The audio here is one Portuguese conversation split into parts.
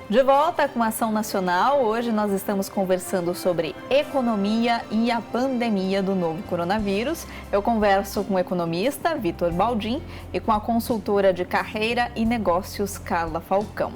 De volta com a Ação Nacional, hoje nós estamos conversando sobre economia e a pandemia do novo coronavírus. Eu converso com o economista Vitor Baldin e com a consultora de carreira e negócios Carla Falcão.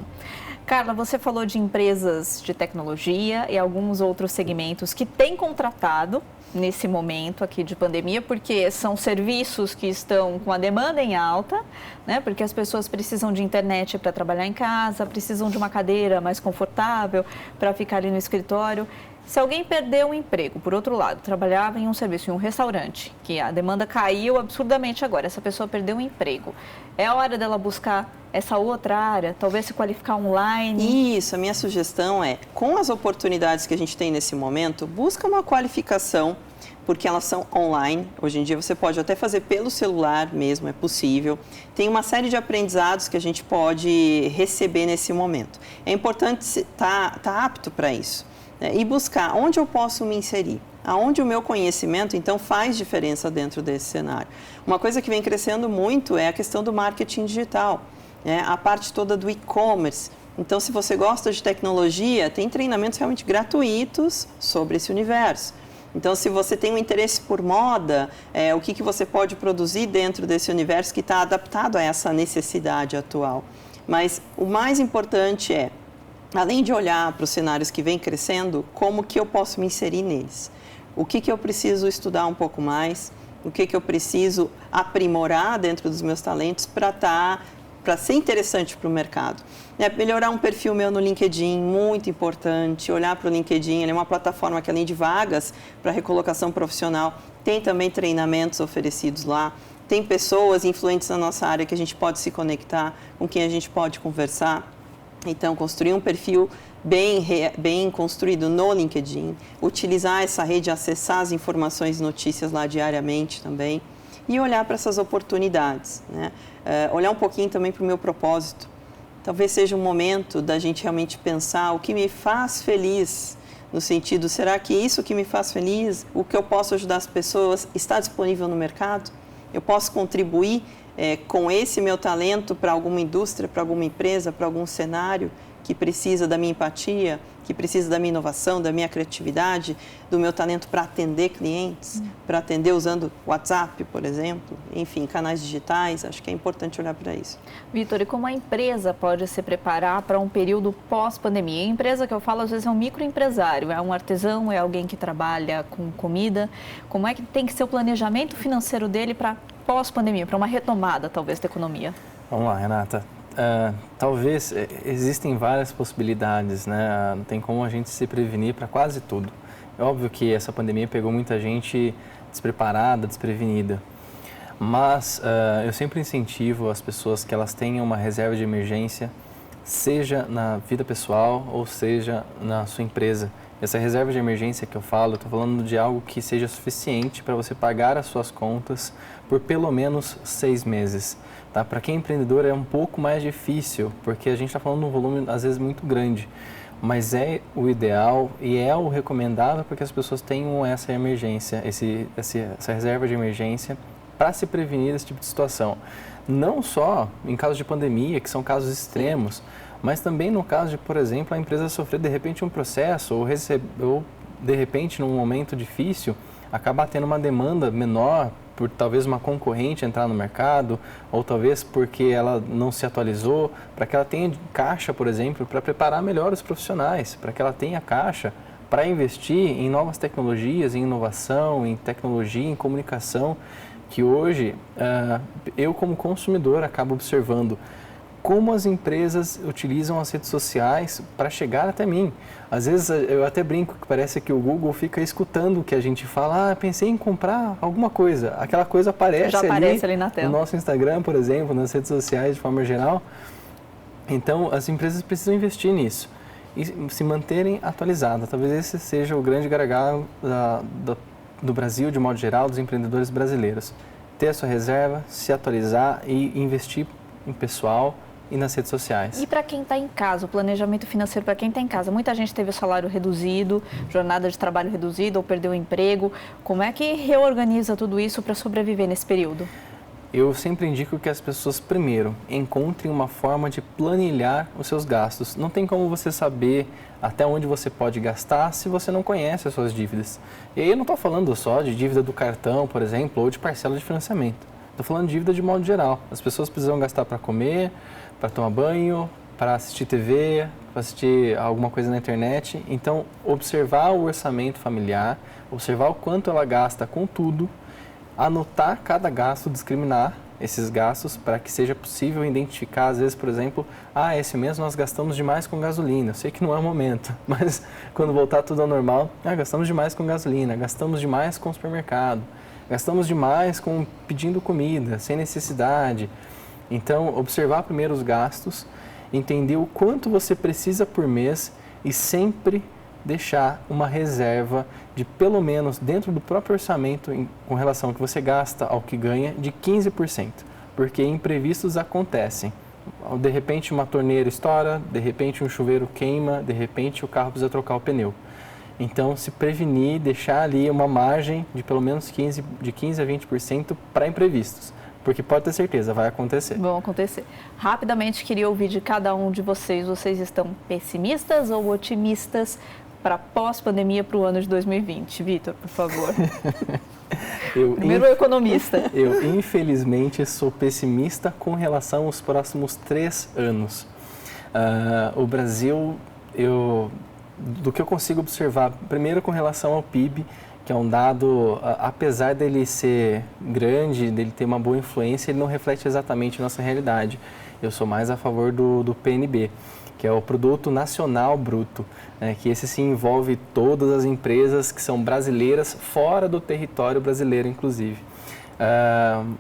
Carla, você falou de empresas de tecnologia e alguns outros segmentos que têm contratado nesse momento aqui de pandemia, porque são serviços que estão com a demanda em alta, né? Porque as pessoas precisam de internet para trabalhar em casa, precisam de uma cadeira mais confortável para ficar ali no escritório. Se alguém perdeu um emprego, por outro lado, trabalhava em um serviço, em um restaurante, que a demanda caiu absurdamente agora, essa pessoa perdeu um emprego. É a hora dela buscar essa outra área, talvez se qualificar online? Isso, a minha sugestão é, com as oportunidades que a gente tem nesse momento, busca uma qualificação, porque elas são online. Hoje em dia você pode até fazer pelo celular mesmo, é possível. Tem uma série de aprendizados que a gente pode receber nesse momento. É importante estar apto para isso, né? E buscar onde eu posso me inserir. Aonde o meu conhecimento, então, faz diferença dentro desse cenário. Uma coisa que vem crescendo muito é a questão do marketing digital, né? A parte toda do e-commerce. Então, se você gosta de tecnologia, tem treinamentos realmente gratuitos sobre esse universo. Então, se você tem um interesse por moda, o que você pode produzir dentro desse universo que está adaptado a essa necessidade atual. Mas o mais importante é, além de olhar para os cenários que vêm crescendo, como que eu posso me inserir neles? O que eu preciso estudar um pouco mais? O que eu preciso aprimorar dentro dos meus talentos para ser interessante para o mercado? Melhorar um perfil meu no LinkedIn, muito importante. Olhar para o LinkedIn, ele é uma plataforma que, além de vagas para recolocação profissional, tem também treinamentos oferecidos lá. Tem pessoas influentes na nossa área que a gente pode se conectar, com quem a gente pode conversar. Então, construir um perfil bem construído no LinkedIn, utilizar essa rede, acessar as informações e notícias lá diariamente também e olhar para essas oportunidades, né? Olhar um pouquinho também para o meu propósito. Talvez seja um momento da gente realmente pensar o que me faz feliz, no sentido, será que isso que me faz feliz, o que eu posso ajudar as pessoas, está disponível no mercado? Eu posso contribuir com esse meu talento para alguma indústria, para alguma empresa, para algum cenário que precisa da minha empatia, que precisa da minha inovação, da minha criatividade, do meu talento para atender clientes, para atender usando WhatsApp, por exemplo, enfim, canais digitais. Acho que é importante olhar para isso. Vitor, e como a empresa pode se preparar para um período pós-pandemia? A empresa que eu falo, às vezes, é um microempresário, é um artesão, é alguém que trabalha com comida. Como é que tem que ser o planejamento financeiro dele para pós-pandemia, para uma retomada, talvez, da economia? Vamos lá, Renata. Talvez existem várias possibilidades, né? Tem como a gente se prevenir para quase tudo. É óbvio que essa pandemia pegou muita gente despreparada, desprevenida, mas eu sempre incentivo as pessoas que elas tenham uma reserva de emergência, seja na vida pessoal ou seja na sua empresa. Essa reserva de emergência que eu estou falando de algo que seja suficiente para você pagar as suas contas por pelo menos 6 meses. Tá? Para quem é empreendedor é um pouco mais difícil, porque a gente está falando de um volume às vezes muito grande, mas é o ideal e é o recomendável para que as pessoas tenham essa emergência, essa reserva de emergência para se prevenir desse tipo de situação. Não só em casos de pandemia, que são casos extremos, mas também no caso de, por exemplo, a empresa sofrer de repente um processo ou de repente num momento difícil acabar tendo uma demanda menor por talvez uma concorrente entrar no mercado, ou talvez porque ela não se atualizou, para que ela tenha caixa, por exemplo, para preparar melhor os profissionais, para que ela tenha caixa para investir em novas tecnologias, em inovação, em tecnologia, em comunicação, que hoje eu como consumidor acabo observando como as empresas utilizam as redes sociais para chegar até mim. Às vezes eu até brinco que parece que o Google fica escutando o que a gente fala, pensei em comprar alguma coisa. Aquela coisa aparece ali na tela. No nosso Instagram, por exemplo, nas redes sociais de forma geral. Então, as empresas precisam investir nisso e se manterem atualizadas. Talvez esse seja o grande gargalo do Brasil, de modo geral, dos empreendedores brasileiros. Ter a sua reserva, se atualizar e investir em pessoal e nas redes sociais. E para quem está em casa, o planejamento financeiro para quem está em casa, muita gente teve o salário reduzido, jornada de trabalho reduzida ou perdeu o emprego. Como é que reorganiza tudo isso para sobreviver nesse período? eu sempre indico que as pessoas, primeiro, encontrem uma forma de planilhar os seus gastos. Não tem como você saber até onde você pode gastar se você não conhece as suas dívidas. E aí eu não estou falando só de dívida do cartão, por exemplo, ou de parcela de financiamento. Estou falando de dívida de modo geral. As pessoas precisam gastar para comer, para tomar banho, para assistir TV, para assistir alguma coisa na internet. Então, observar o orçamento familiar, observar o quanto ela gasta com tudo, anotar cada gasto, discriminar esses gastos para que seja possível identificar, às vezes, por exemplo, esse mês nós gastamos demais com gasolina. Eu sei que não é o momento, mas quando voltar tudo ao normal, gastamos demais com gasolina, gastamos demais com o supermercado, gastamos demais com pedindo comida, sem necessidade. Então, observar primeiro os gastos, entender o quanto você precisa por mês e sempre deixar uma reserva de pelo menos dentro do próprio orçamento com relação ao que você gasta ao que ganha de 15%, porque imprevistos acontecem. De repente uma torneira estoura, de repente um chuveiro queima, de repente o carro precisa trocar o pneu. Então, se prevenir, deixar ali uma margem de pelo menos 15 a 20% para imprevistos. Porque pode ter certeza, vai acontecer. Vão acontecer. Rapidamente, queria ouvir de cada um de vocês. Vocês estão pessimistas ou otimistas para pós-pandemia para o ano de 2020? Vitor, por favor. Primeiro o economista. Eu, infelizmente, sou pessimista com relação aos próximos 3 anos. O Brasil, do que eu consigo observar, primeiro com relação ao PIB, que é um dado, apesar dele ser grande, dele ter uma boa influência, ele não reflete exatamente a nossa realidade. Eu sou mais a favor do PNB, que é o Produto Nacional Bruto, né, que esse sim envolve todas as empresas que são brasileiras, fora do território brasileiro, inclusive.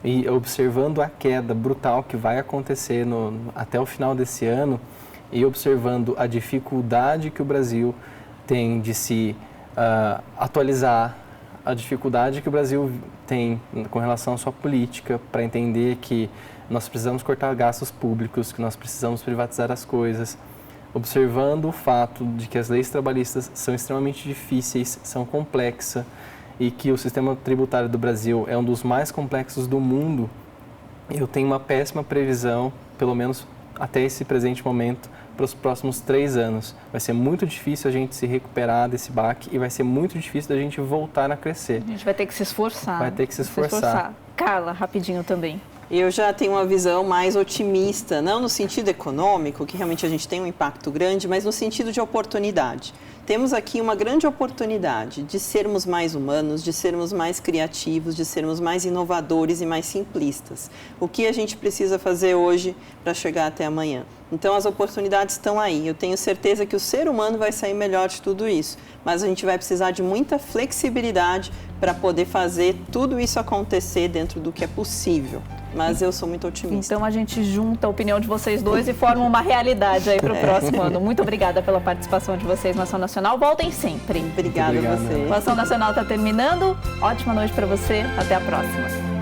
E observando a queda brutal que vai acontecer até o final desse ano, e observando a dificuldade que o Brasil tem de se atualizar, a dificuldade que o Brasil tem com relação à sua política, para entender que nós precisamos cortar gastos públicos, que nós precisamos privatizar as coisas, observando o fato de que as leis trabalhistas são extremamente difíceis, são complexas e que o sistema tributário do Brasil é um dos mais complexos do mundo, eu tenho uma péssima previsão, pelo menos até esse presente momento, para os próximos 3 anos. Vai ser muito difícil a gente se recuperar desse baque e vai ser muito difícil da gente voltar a crescer. A gente vai ter que se esforçar. Vai ter que se esforçar. Carla, rapidinho também. Eu já tenho uma visão mais otimista, não no sentido econômico, que realmente a gente tem um impacto grande, mas no sentido de oportunidade. Temos aqui uma grande oportunidade de sermos mais humanos, de sermos mais criativos, de sermos mais inovadores e mais simplistas. O que a gente precisa fazer hoje para chegar até amanhã? Então, as oportunidades estão aí. Eu tenho certeza que o ser humano vai sair melhor de tudo isso, mas a gente vai precisar de muita flexibilidade para poder fazer tudo isso acontecer dentro do que é possível. Mas eu sou muito otimista. Então a gente junta a opinião de vocês dois e forma uma realidade aí para o próximo ano. Muito obrigada pela participação de vocês na Ação Nacional. Voltem sempre. Obrigada a você. A Ação Nacional está terminando. Ótima noite para você. Até a próxima.